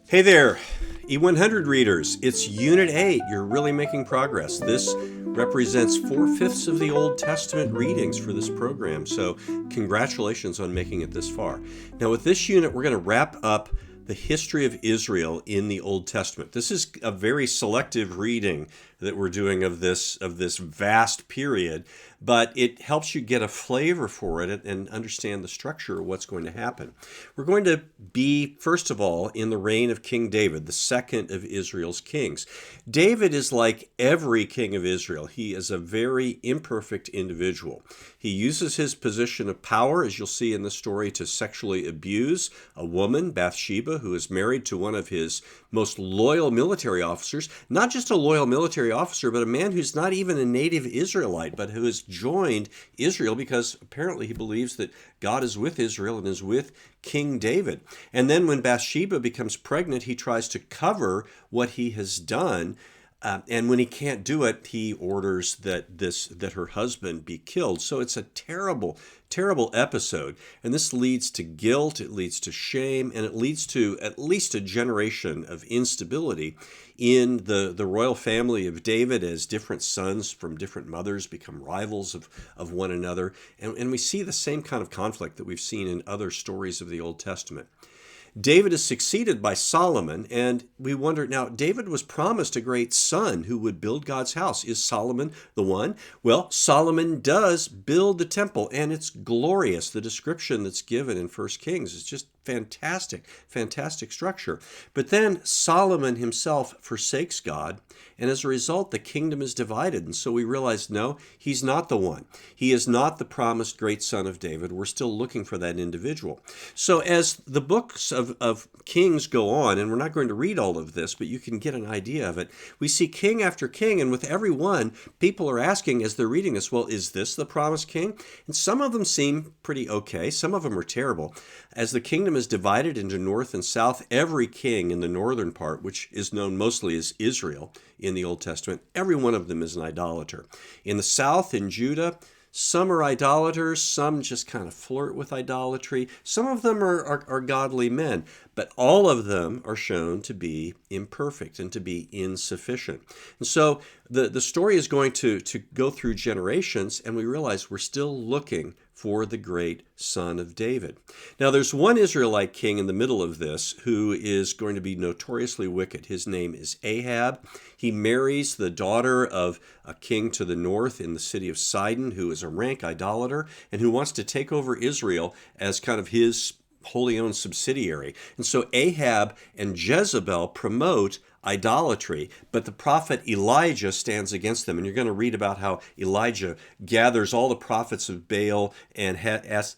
Hey there, E100 readers. It's Unit 8. You're really making progress. This represents 4/5 of the Old Testament readings for this program, so congratulations on making it this far. Now, with this unit, we're going to wrap up the history of Israel in the Old Testament. This is a very selective reading that we're doing of this vast period, but it helps you get a flavor for it and understand the structure of what's going to happen. We're going to be, first of all, in the reign of King David, the second of Israel's kings. David is like every king of Israel. He is a very imperfect individual. He uses his position of power, as you'll see in the story, to sexually abuse a woman, Bathsheba, who is married to one of his most loyal military officers. Not just a loyal military officer, but a man who's not even a native Israelite, but who has joined Israel because apparently he believes that God is with Israel and is with King David. And then when Bathsheba becomes pregnant, he tries to cover what he has done. And when he can't do it, he orders that her husband be killed. So it's a terrible, terrible episode. And this leads to guilt, it leads to shame, and it leads to at least a generation of instability in the royal family of David, as different sons from different mothers become rivals of one another. And we see the same kind of conflict that we've seen in other stories of the Old Testament. David is succeeded by Solomon, and we wonder, now, David was promised a great son who would build God's house. Is Solomon the one? Well, Solomon does build the temple, and it's glorious. The description that's given in 1 Kings is just fantastic, fantastic structure. But then Solomon himself forsakes God, and as a result, the kingdom is divided. And so we realize, no, he's not the one. He is not the promised great son of David. We're still looking for that individual. So as the books of Kings go on, and we're not going to read all of this, but you can get an idea of it, we see king after king, and with every one, people are asking as they're reading this, well, is this the promised king? And some of them seem pretty okay. Some of them are terrible. As the kingdom is divided into north and south, every king in the northern part, which is known mostly as Israel in the Old Testament, every one of them is an idolater. In the south, in Judah, some are idolaters, some just kind of flirt with idolatry. Some of them are godly men, but all of them are shown to be imperfect and to be insufficient. And so the story is going to go through generations, and we realize we're still looking for the great son of David. Now, there's one Israelite king in the middle of this who is going to be notoriously wicked. His name is Ahab. He marries the daughter of a king to the north in the city of Sidon, who is a rank idolater and who wants to take over Israel as kind of his wholly owned subsidiary. And so Ahab and Jezebel promote idolatry, but the prophet Elijah stands against them. And you're going to read about how Elijah gathers all the prophets of Baal and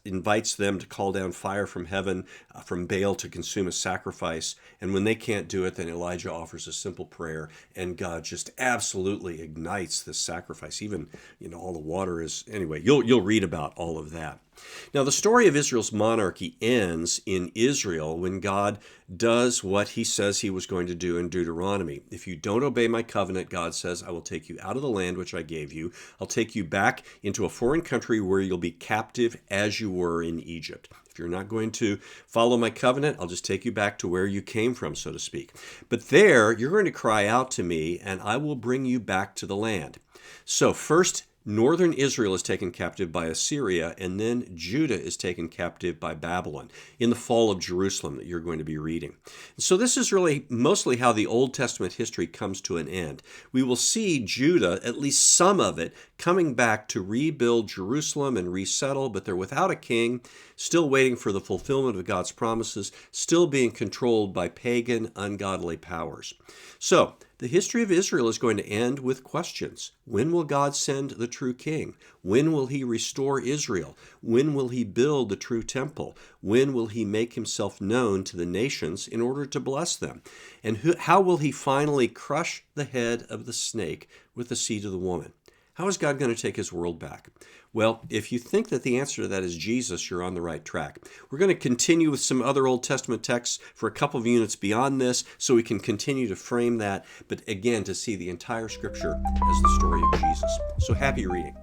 invites them to call down fire from heaven from Baal to consume a sacrifice. And when they can't do it, then Elijah offers a simple prayer, and God just absolutely ignites this sacrifice. Even, all the water is, anyway, you'll read about all of that. Now, the story of Israel's monarchy ends in Israel when God does what he says he was going to do in Deuteronomy. If you don't obey my covenant, God says, I will take you out of the land which I gave you. I'll take you back into a foreign country where you'll be captive as you were in Egypt. If you're not going to follow my covenant, I'll just take you back to where you came from, so to speak. But there, you're going to cry out to me, and I will bring you back to the land. So first, northern Israel is taken captive by Assyria, and then Judah is taken captive by Babylon in the fall of Jerusalem that you're going to be reading. So this is really mostly how the Old Testament history comes to an end. We will see Judah, at least some of it, coming back to rebuild Jerusalem and resettle, but they're without a king, still waiting for the fulfillment of God's promises, still being controlled by pagan, ungodly powers. So, the history of Israel is going to end with questions. When will God send the true king? When will he restore Israel? When will he build the true temple? When will he make himself known to the nations in order to bless them? And how will he finally crush the head of the snake with the seed of the woman? How is God going to take his world back? Well, if you think that the answer to that is Jesus, you're on the right track. We're going to continue with some other Old Testament texts for a couple of units beyond this so we can continue to frame that, but again, to see the entire Scripture as the story of Jesus. So happy reading.